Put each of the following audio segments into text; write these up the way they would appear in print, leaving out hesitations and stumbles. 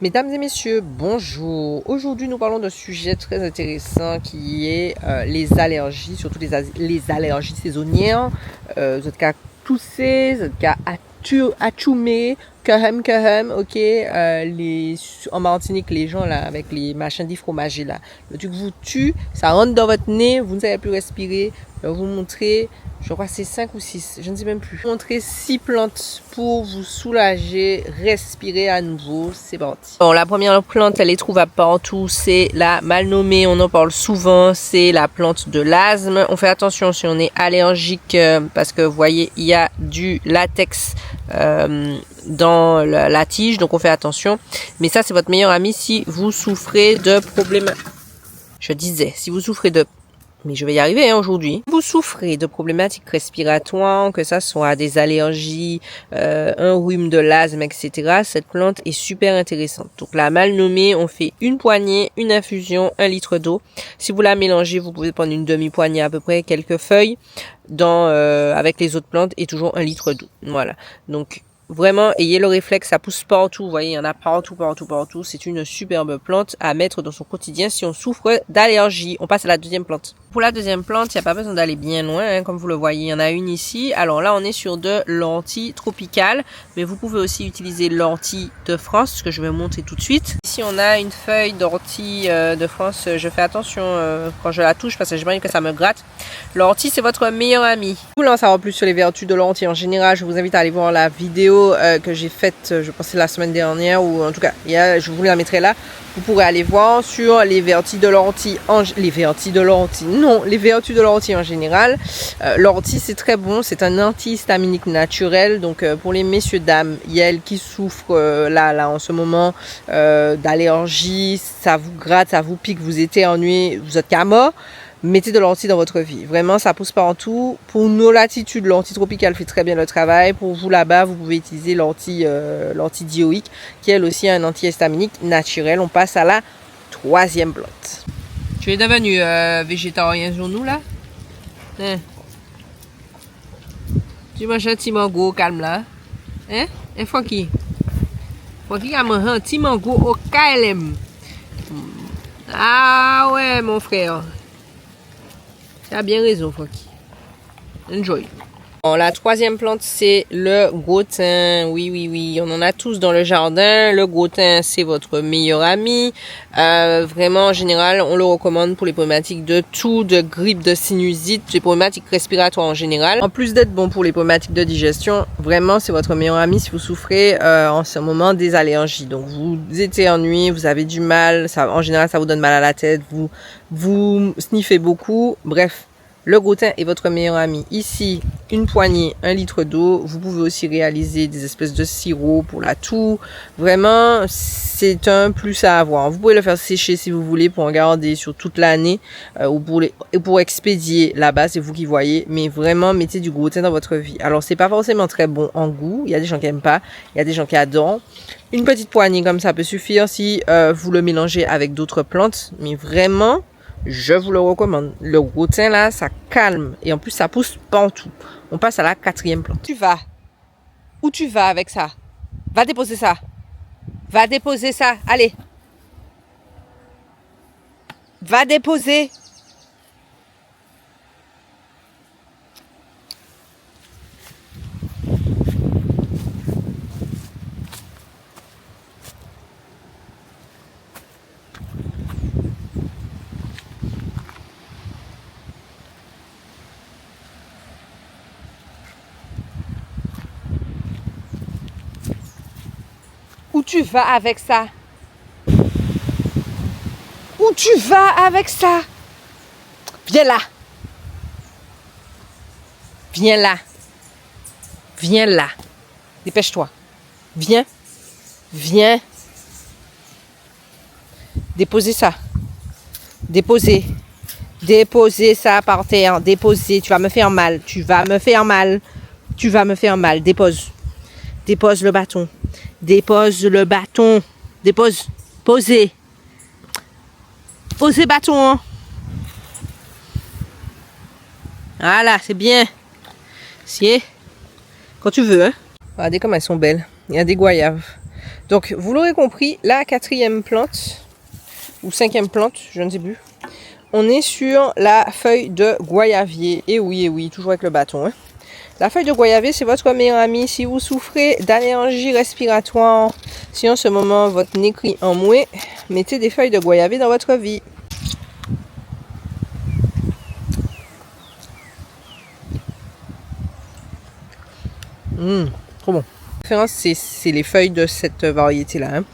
Mesdames et messieurs, bonjour. Aujourd'hui, nous parlons d'un sujet très intéressant qui est les allergies, surtout les allergies saisonnières. Vous êtes qu'à tousser, vous êtes qu'à achoumer, ok. En Martinique, les gens là, avec les machins dits fromagers là, le truc vous tue, ça rentre dans votre nez, vous ne savez plus respirer. Je vais vous montrer. Je crois que c'est 5 ou 6, je ne sais même plus. Je vais vous montrer 6 plantes pour vous soulager, respirer à nouveau. C'est parti. Bon, la première plante, elle est trouvable partout. C'est la mal nommée, on en parle souvent. C'est la plante de l'asthme. On fait attention si on est allergique parce que vous voyez, il y a du latex dans la tige. Donc on fait attention. Mais ça, c'est votre meilleur ami si vous souffrez de problèmes. Je disais, si vous souffrez de... Mais je vais y arriver aujourd'hui. Vous souffrez de problématiques respiratoires, que ça soit des allergies, un rhume de l'asthme, etc. Cette plante est super intéressante. Donc la mal nommée, on fait une poignée, une infusion, 1 litre d'eau. Si vous la mélangez, vous pouvez prendre une demi-poignée à peu près, quelques feuilles, avec les autres plantes et toujours 1 litre d'eau. Voilà. Donc vraiment, ayez le réflexe, ça pousse partout, vous voyez, il y en a partout. C'est une superbe plante à mettre dans son quotidien si on souffre d'allergie. On passe à la deuxième plante. Pour la deuxième plante, il n'y a pas besoin d'aller bien loin, hein, comme vous le voyez, il y en a une ici. Alors là, on est sur de l'ortie tropicale, mais vous pouvez aussi utiliser l'ortie de France, ce que je vais montrer tout de suite. Ici, on a une feuille d'ortie de France. Je fais attention quand je la touche parce que j'imagine que ça me gratte. L'ortie, c'est votre meilleur ami. Si vous voulez en savoir plus sur les vertus de l'ortie en général, je vous invite à aller voir la vidéo que j'ai faite, je pense la semaine dernière, ou en tout cas, je vous la mettrai là. Vous pourrez aller voir sur les vertus de l'ortie les vertus de l'ortie en général. L'ortie, c'est très bon, c'est un antihistaminique naturel. Donc pour les messieurs dames, elles qui souffrent là en ce moment d'allergie, ça vous gratte, ça vous pique, vous éternuez, vous êtes qu'à mort. Mettez de l'ortie dans votre vie. Vraiment, ça pousse partout. Pour nos latitudes, l'ortie tropicale fait très bien le travail. Pour vous là-bas, vous pouvez utiliser l'ortie dioïque, qui elle aussi a un antihistaminique naturel. On passe à la troisième plante. Tu es devenu végétarien sur nous là? Hein? Tu manges un petit mango au calme là? Hein? Et Francky? Francky a mangé un petit mango au KLM. Ah ouais, mon frère. Tu as bien raison, Francky. Enjoy. Bon, la troisième plante, c'est le gros thym. Oui. On en a tous dans le jardin. Le gros thym, c'est votre meilleur ami. Vraiment, en général, on le recommande pour les problématiques de toux, de grippe, de sinusite, les problématiques respiratoires en général. En plus d'être bon pour les problématiques de digestion, vraiment, c'est votre meilleur ami si vous souffrez en ce moment des allergies. Donc, vous éternuez, vous avez du mal. En général, ça vous donne mal à la tête. Vous sniffez beaucoup. Bref. Le gros thym est votre meilleur ami. Ici, une poignée, 1 litre d'eau. Vous pouvez aussi réaliser des espèces de sirop pour la toux. Vraiment, c'est un plus à avoir. Vous pouvez le faire sécher si vous voulez pour en garder sur toute l'année ou pour expédier là-bas, c'est vous qui voyez. Mais vraiment, mettez du gros thym dans votre vie. Alors, c'est pas forcément très bon en goût. Il y a des gens qui aiment pas. Il y a des gens qui adorent. Une petite poignée comme ça peut suffire si vous le mélangez avec d'autres plantes. Mais vraiment... je vous le recommande. Le gros thym là, ça calme. Et en plus, ça pousse partout. On passe à la quatrième plante. Où tu vas avec ça? Va déposer ça. Va déposer ça. Allez. Va déposer. Où tu vas avec ça? Où tu vas avec ça? Viens là. Viens là. Viens là. Dépêche-toi. Viens. Viens. Déposez ça. Déposez. Déposez ça par terre. Déposez. Tu vas me faire mal. Tu vas me faire mal. Tu vas me faire mal. Dépose. Dépose le bâton. Dépose le bâton. Dépose. Posez. Posez bâton. Hein. Voilà, c'est bien. Si. Quand tu veux. Hein. Regardez comme elles sont belles. Il y a des goyaves. Donc, vous l'aurez compris, la 4e plante, ou 5e plante, je ne sais plus, on est sur la feuille de goyavier. Et oui, toujours avec le bâton. Hein. La feuille de goyavier, c'est votre meilleur ami. Si vous souffrez d'allergie respiratoire, si en ce moment votre nez crie en mouet, mettez des feuilles de goyavier dans votre vie. Trop bon. La différence, c'est les feuilles de cette variété-là. Hein.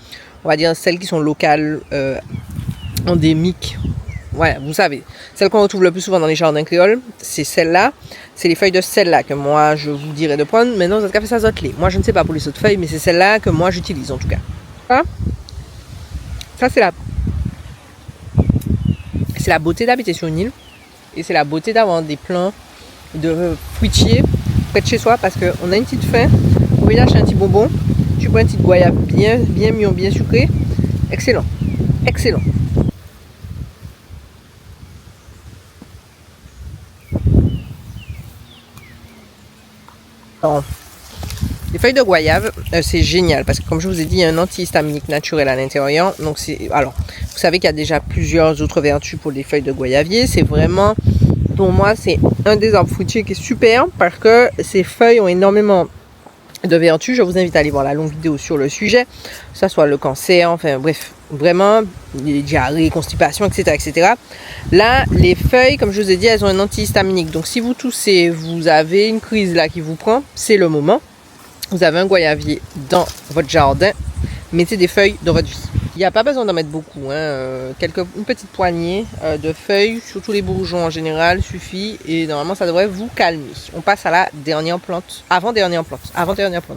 On va dire celles qui sont locales, endémiques. Ouais, vous savez, celle qu'on retrouve le plus souvent dans les jardins créoles, c'est celle-là. C'est les feuilles de celle-là que moi, je vous dirais de prendre. Maintenant, vous avez fait ça zotelé. Moi, je ne sais pas pour les autres feuilles, mais c'est celle-là que moi, j'utilise en tout cas. Voilà. Ça, c'est la beauté d'habiter sur une île. Et c'est la beauté d'avoir des plants de fruitiers près de chez soi parce qu'on a une petite faim. On va y acheter un petit bonbon. Tu prends une petite goyave bien mûre, bien sucrée. Excellent. Excellent. Alors, les feuilles de goyave, c'est génial parce que comme je vous ai dit, il y a un antihistaminique naturel à l'intérieur. Donc alors, vous savez qu'il y a déjà plusieurs autres vertus pour les feuilles de goyavier. C'est vraiment, pour moi, c'est un des arbres fruitiers qui est super parce que ces feuilles ont énormément de vertus. Je vous invite à aller voir la longue vidéo sur le sujet, que ce soit le cancer, enfin bref, vraiment, les diarrhées, constipation, etc. Là, les feuilles, comme je vous ai dit, elles ont un antihistaminique. Donc si vous toussez, vous avez une crise là qui vous prend, c'est le moment. Vous avez un goyavier dans votre jardin, mettez des feuilles dans votre vie. Il n'y a pas besoin d'en mettre beaucoup, hein. Une petite poignée de feuilles, surtout les bourgeons en général, suffit et normalement ça devrait vous calmer. On passe à la dernière plante, avant-dernière plante.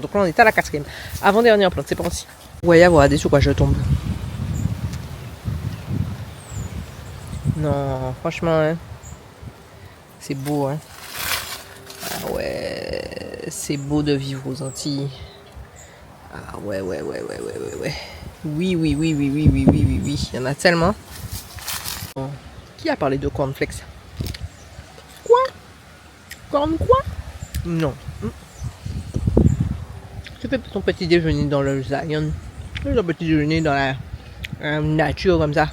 Donc là on est à la 4e, avant-dernière plante, c'est parti. Vous voyez, regardez sur quoi je tombe. Non, franchement, hein, c'est beau, hein. Ah ouais, c'est beau de vivre aux Antilles. Ah ouais. Oui. Il y en a tellement. Bon. Qui a parlé de cornflakes? Quoi? Corn quoi? Non. Tu fais ton petit déjeuner dans le Zion. Tu fais ton petit déjeuner dans la nature comme ça.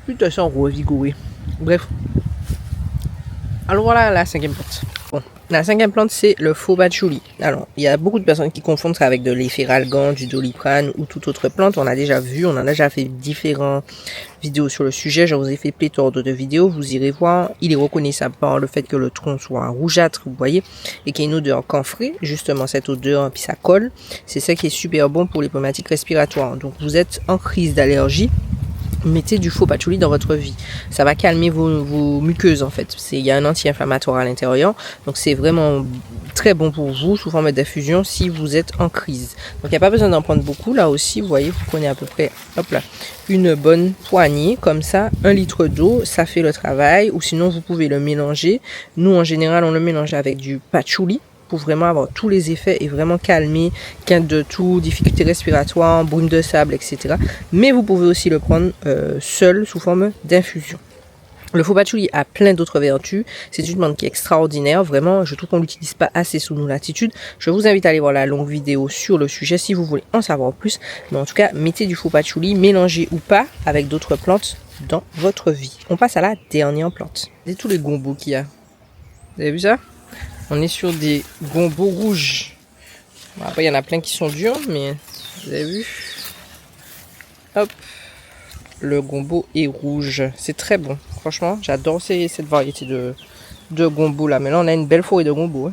Tu te sens revigoré. Bref. Alors voilà la 5e plante. Bon, la 5e plante, c'est le faux patchouli. Alors, il y a beaucoup de personnes qui confondent ça avec de l'éphélalgan, du doliprane ou toute autre plante. On a déjà vu, on en a déjà fait différentes vidéos sur le sujet. Je vous ai fait pléthore de vidéos. Vous irez voir. Il est reconnaissable par le fait que le tronc soit rougeâtre, vous voyez, et qu'il y ait une odeur camphrée. Justement, cette odeur, puis ça colle. C'est ça qui est super bon pour les problématiques respiratoires. Donc, vous êtes en crise d'allergie. Mettez du faux patchouli dans votre vie. Ça va calmer vos muqueuses en fait. Il y a un anti-inflammatoire à l'intérieur. Donc c'est vraiment très bon pour vous sous forme d'infusion si vous êtes en crise. Donc il n'y a pas besoin d'en prendre beaucoup. Là aussi, vous voyez, vous prenez à peu près une bonne poignée. Comme ça, 1 litre d'eau, ça fait le travail. Ou sinon, vous pouvez le mélanger. Nous, en général, on le mélange avec du patchouli. Pour vraiment avoir tous les effets et vraiment calmer, quinte de toux, difficultés respiratoires, brume de sable, etc. Mais vous pouvez aussi le prendre seul sous forme d'infusion. Le faux patchouli a plein d'autres vertus. C'est une plante qui est extraordinaire. Vraiment, je trouve qu'on ne l'utilise pas assez sous nos latitudes. Je vous invite à aller voir la longue vidéo sur le sujet si vous voulez en savoir plus. Mais en tout cas, mettez du faux patchouli, mélangez ou pas avec d'autres plantes dans votre vie. On passe à la dernière plante. C'est tous les gombos qu'il y a. Vous avez vu ça? On est sur des gombos rouges. Bon, après, il y en a plein qui sont durs, mais vous avez vu? Hop. Le gombo est rouge. C'est très bon. Franchement, j'adore cette variété de gombo là. Mais là, on a une belle forêt de gombo. Hein.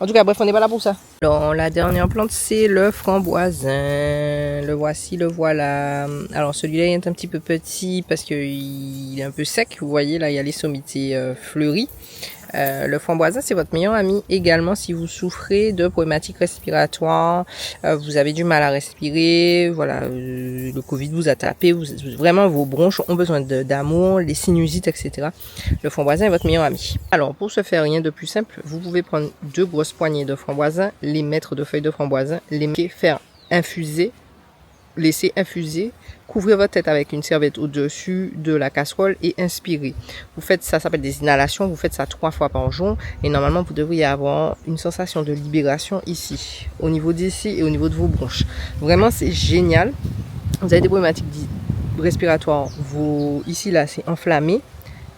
En tout cas, bref, on n'est pas là pour ça. Alors, la dernière plante, c'est le framboisin. Le voici, le voilà. Alors, celui-là, il est un petit peu petit parce qu'il est un peu sec. Vous voyez, là, il y a les sommités fleuries. Le framboisin, c'est votre meilleur ami également si vous souffrez de problématiques respiratoires, vous avez du mal à respirer, voilà, le Covid vous a tapé, vraiment vos bronches ont besoin d'amour, les sinusites, etc. Le framboisin est votre meilleur ami. Alors, pour ce faire, rien de plus simple, vous pouvez prendre 2 grosses poignées de framboisin, les mettre de feuilles de framboisin, les faire infuser laissez infuser. Couvrez votre tête avec une serviette au-dessus de la casserole et inspirez. Vous faites ça, ça s'appelle des inhalations. Vous faites ça 3 fois par jour et normalement vous devriez avoir une sensation de libération ici, au niveau d'ici et au niveau de vos bronches. Vraiment, c'est génial. Vous avez des problématiques respiratoires. Ici là, c'est enflammé.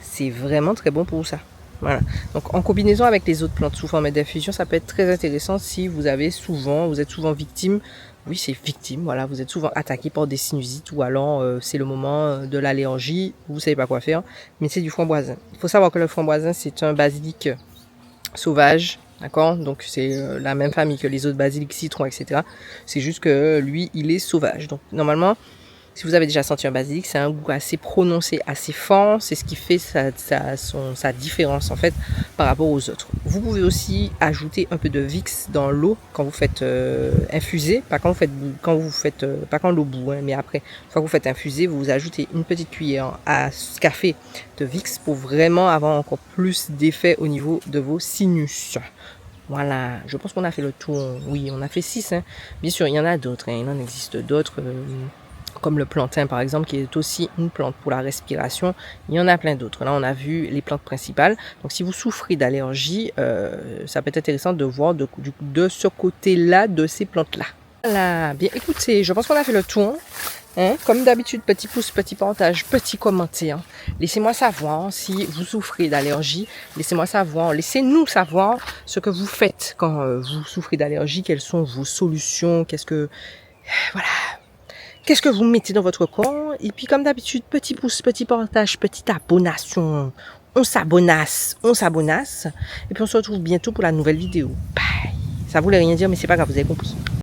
C'est vraiment très bon pour ça. Voilà. Donc en combinaison avec les autres plantes sous forme d'infusion, ça peut être très intéressant si vous êtes souvent victime. Oui, c'est victime. Voilà, vous êtes souvent attaqué par des sinusites ou alors c'est le moment de l'allergie, vous savez pas quoi faire, mais c'est du framboisin. Il faut savoir que le framboisin, c'est un basilic sauvage, d'accord? Donc c'est la même famille que les autres basilic, citron, etc. C'est juste que lui, il est sauvage. Donc normalement, si vous avez déjà senti un basilic, c'est un goût assez prononcé, assez fort. C'est ce qui fait sa différence en fait par rapport aux autres. Vous pouvez aussi ajouter un peu de Vicks dans l'eau quand vous faites infuser, pas quand l'eau bout, hein, mais après. Une fois que vous faites infuser, vous ajoutez une petite cuillère à café de Vicks pour vraiment avoir encore plus d'effet au niveau de vos sinus. Voilà, je pense qu'on a fait le tour. Oui, on a fait 6. Hein. Bien sûr, il y en a d'autres. Hein. Il en existe d'autres. Comme le plantain par exemple, qui est aussi une plante pour la respiration. Il y en a plein d'autres. Là, on a vu les plantes principales. Donc, si vous souffrez d'allergie, ça peut être intéressant de voir de ce côté-là de ces plantes-là. Voilà. Bien, écoutez, je pense qu'on a fait le tour. Hein? Comme d'habitude, petit pouce, petit partage, petit commentaire. Laissez-moi savoir si vous souffrez d'allergie. Laissez-nous savoir ce que vous faites quand vous souffrez d'allergie. Quelles sont vos solutions? Qu'est-ce que vous mettez dans votre corps? Et puis comme d'habitude, petit pouce, petit partage, petite abonnation. On s'abonnasse. Et puis on se retrouve bientôt pour la nouvelle vidéo. Bye. Ça voulait rien dire, mais c'est pas grave, vous avez compris.